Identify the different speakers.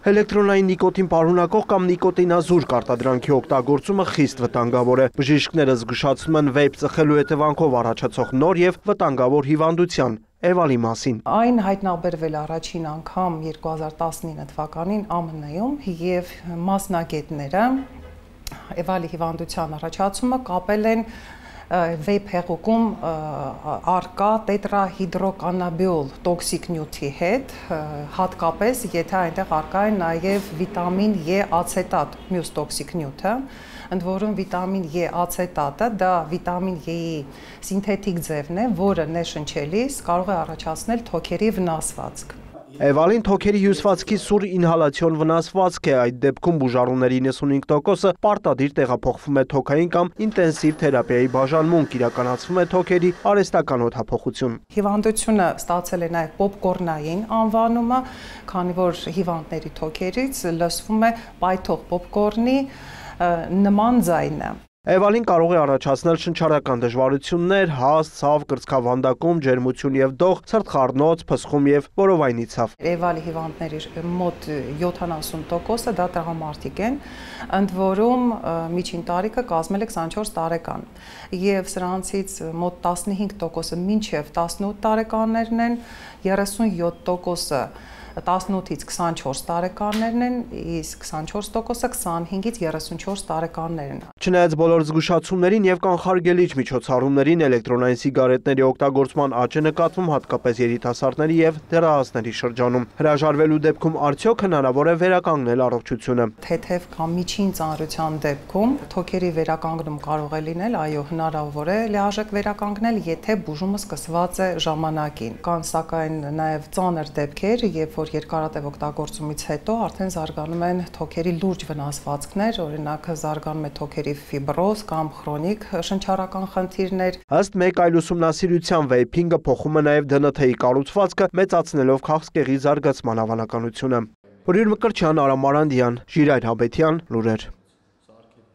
Speaker 1: Էլեկտրոնային նիկոտին պարունակող կամ նիկոտինազուրկ արտադրանքի օգտագործումը խիստ վտանգավոր է։ Բժիշկները զգուշացնում են վեյփ ծխելու հետևանքով առաջացող նոր եւ վտանգավոր հիվանդության Էվալի մասին։
Speaker 2: Այն հայտնաբերվել առաջին անգամ 2019 թվականին ԱՄՆ-ում եւ մասնագետները Էվալի հիվանդության առաջացումը կապել են վեյփ հեղուկում արկա տետրահիդրոկանաբիոլ տոքսիկ նյութի հետ, հատկապես եթե այնտեղ արկա է նաև վիտամին E ացետատ, մյուս տոքսիկ նյութը, ընդ որում վիտամին E ացետատը դա վիտամին E-ի սինթետիկ ձևն է, որը ներշնչելիս կարող է առաջացնել թոքերի վնասվածք։
Speaker 1: Էվալին թոքերի հյուսվածքի սուր ինհալացիոն վնասվածք է, այդ դեպքում բուժառուների 95%-ը պարտադիր տեղափոխվում է թոքային կամ ինտենսիվ թերապիայի բաժանմունք, իրականացվում է թոքերի արհեստական օդափոխություն։
Speaker 2: Հիվանդությունը ստացել է նաև պոպկորնային անվանումը, քանի որ հիվանդների թոքերից լսվում է պայթող պոպկորնի նման ձայնը։
Speaker 1: Էվալին կարող է առաջացնել շնչառական դժվարություններ, հաստ, ցավ, կրծքավանդակում, ջերմություն եւ դող, սրտխառնոց, փսխում եւ որովայնի ցավ։
Speaker 2: Էվալի հիվանդների մոտ 70%-ը դա տղամարդիկ են, ընդ որում միջին տարիքը կազմել է 24 տարեկան, եւ սրանցից մոտ 15%-ը մինչեւ 18 տարեկաններն են, 37%-ը 18-ից 24 տարեկաններն են, իսկ 24%-ը 25-ից 34 տարեկաններն են։
Speaker 1: Չնայած բոլոր զգուշացումներին եւ կանխարգելիչ միջոցառումներին էլեկտրոնային սիգարետների օգտագործման աճ է նկատվում հատկապես երիտասարդների եւ դեռահասների շրջանում։ Հրաժարվելու դեպքում արդյոք հնարավոր է վերականգնել առողջությունը։
Speaker 2: Թեթև կամ միջին ծանրության դեպքում թոքերի վերականգնում կարող է լինել, այո, հնարավոր է լիարժեք վերականգնել, եթե բուժումը սկսված է ժամանակին։ Կան սակայն նաեւ ծանր դեպքեր, երբ որ երկարատև օգտագործումից հետո արդեն զարգանում են թոքերի լուրջ վնասվածքներ, օրինակ զարգանում է թոքերի ֆիբրոզ կամ քրոնիկ շնչառական խնդիրներ։
Speaker 1: Ըստ մեկ այլ ուսումնասիրության վեյփինգը փոխում է նաև ԴՆԹ-ի կառուցվածքը, մեծացնելով քաղցկեղի զարգացման հավանականությունը։ Ուրիր Մկրտչյան, Արամ Մարանդյան, Ժիրայր Հաբետյան, լուրեր։